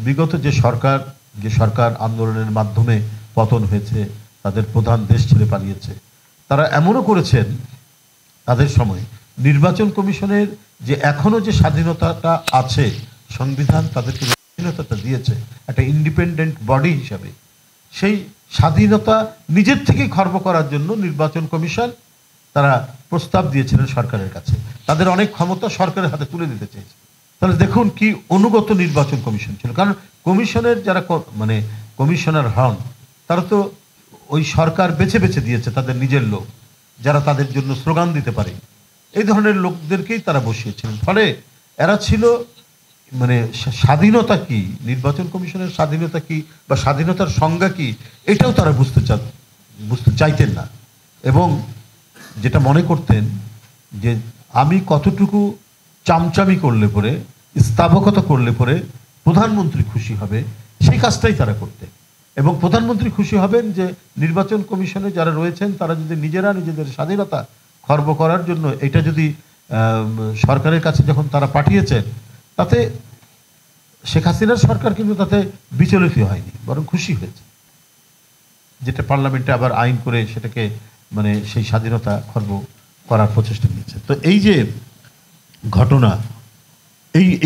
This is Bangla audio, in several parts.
বিগত যে সরকার আন্দোলনের মাধ্যমে পতন হয়েছে, তাদের প্রধান দেশ ছেড়ে পালিয়েছে, তারা এমনও করেছেন তাদের সময় নির্বাচন কমিশনের যে এখনো যে স্বাধীনতাটা আছে, সংবিধান তাদেরকে স্বাধীনতাটা দিয়েছে একটা ইন্ডিপেন্ডেন্ট বডি হিসাবে, সেই স্বাধীনতা নিজের থেকেই খর্ব করার জন্য নির্বাচন কমিশন তারা প্রস্তাব দিয়েছিলেন সরকারের কাছে। তাদের অনেক ক্ষমতা সরকারের হাতে তুলে দিতে চেয়েছে। তাহলে দেখুন কি অনুগত নির্বাচন কমিশন ছিল। কারণ কমিশনের যারা মানে কমিশনার হন, তারা তো ওই সরকার বেছে বেছে দিয়েছে তাদের নিজের লোক, যারা তাদের জন্য স্লোগান দিতে পারে, এই ধরনের লোকদেরকেই তারা বসিয়েছিলেন। ফলে এরা ছিল মানে স্বাধীনতা কি, নির্বাচন কমিশনের স্বাধীনতা কি বা স্বাধীনতার সংজ্ঞা কি, এটাও তারা বুঝতে চাইতেন না। এবং যেটা মনে করতেন যে আমি কতটুকু চামচামি করলে পরে, স্থাবকতা করলে পরে প্রধানমন্ত্রী খুশি হবে, সেই কাজটাই তারা করতেন। এবং প্রধানমন্ত্রী খুশি হবেন যে নির্বাচন কমিশনে যারা রয়েছেন তারা যদি নিজেরা নিজেদের স্বাধীনতা খর্ব করার জন্য এটা যদি সরকারের কাছে যখন তারা পাঠিয়েছেন, তাতে শেখ হাসিনার সরকার কিন্তু তাতে বিচলিত হয়নি, বরং খুশি হয়েছে, যেটা পার্লামেন্টে আবার আইন করে সেটাকে মানে সেই স্বাধীনতা খর্ব করার প্রচেষ্টা নিয়েছে। তো এই যে ঘটনা,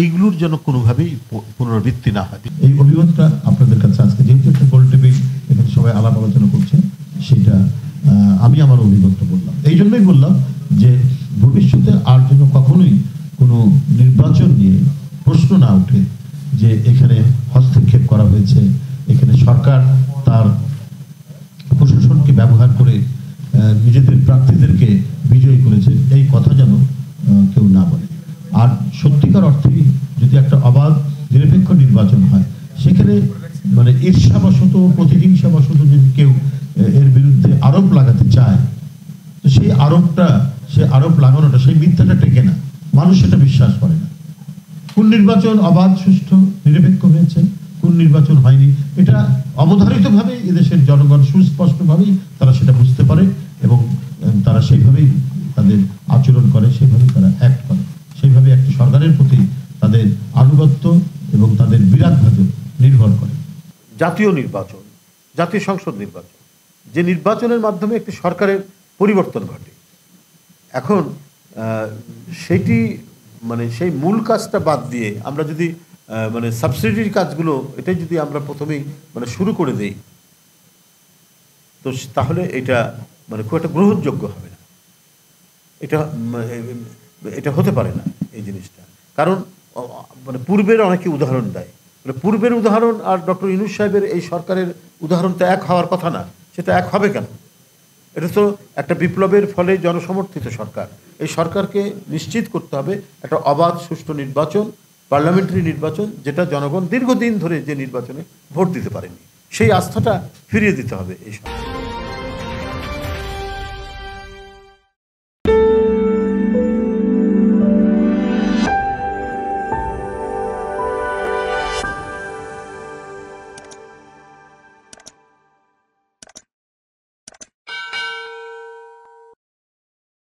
এইগুলোর যেন কোনোভাবেই পুনরাবৃত্তি না হয়। এই অভিমতটা আপনাদের কাছে আজকে যেহেতু একটা গোল টেবিল এখানে সবাই আলাপ আলোচনা করছে, সেটা আমি আমার অভিমতটা বললাম। এই জন্যই বললাম যে ভবিষ্যতে আর যেন কখনোই কোনো নির্বাচন নিয়ে প্রশ্ন না ওঠে যে এখানে হস্তক্ষেপ করা হয়েছে, এখানে সরকার তার প্রশাসনকে ব্যবহার করে নিজেদের প্রার্থীদেরকে বিজয়ী করেছে, এই কথা যেন কেউ না বলে। আর সত্যিকার অর্থে যদি একটা অবাধ নিরপেক্ষ নির্বাচন হয়, সেখানে মানে ঈর্ষাবশত প্রতিহিংসাবশত যদি কেউ এর বিরুদ্ধে আরোপ লাগাতে চায়, তো সেই আরোপ লাগানোটা, সেই মিথ্যাটা টেকে না, মানুষ সেটা বিশ্বাস করে না। কোন নির্বাচন অবাধ সুষ্ঠু নিরপেক্ষ হয়েছে, কোন নির্বাচন হয়নি, এটা অবধারিতভাবে এদেশের জনগণ সুস্পষ্টভাবেই তারা সেটা বুঝতে পারে এবং তারা সেইভাবেই তাদের আচরণ করে, সেইভাবে তারা অ্যাক্ট করে, সেইভাবে একটি সরকারের প্রতি তাদের আনুগত্য এবং তাদের বিরাটভাবে নির্ভর করে। জাতীয় নির্বাচন, জাতীয় সংসদ নির্বাচন, যে নির্বাচনের মাধ্যমে একটি সরকারের পরিবর্তন ঘটে, এখন সেটি মানে সেই মূল কাজটা বাদ দিয়ে আমরা যদি মানে সাবসিডির কাজগুলো এটাই যদি আমরা প্রথমেই মানে শুরু করে দেই, তো তাহলে এটা মানে খুব একটা গ্রহণযোগ্য হবে না। এটা হতে পারে না এই জিনিসটা। কারণ মানে পূর্বের অনেকে উদাহরণ দেয়, মানে পূর্বের উদাহরণ আর ডক্টর ইউনূস সাহেবের এই সরকারের উদাহরণ তো এক হওয়ার কথা না। সেটা এক হবে কেন? এটা তো একটা বিপ্লবের ফলে জনসমর্থিত সরকার। এই সরকারকে নিশ্চিত করতে হবে একটা অবাধ সুষ্ঠু নির্বাচন, পার্লামেন্টারি নির্বাচন, যেটা জনগণ দীর্ঘদিন ধরে যে নির্বাচনে ভোট দিতে পারেনি, সেই আস্থাটা ফিরিয়ে দিতে হবে এই সরকার।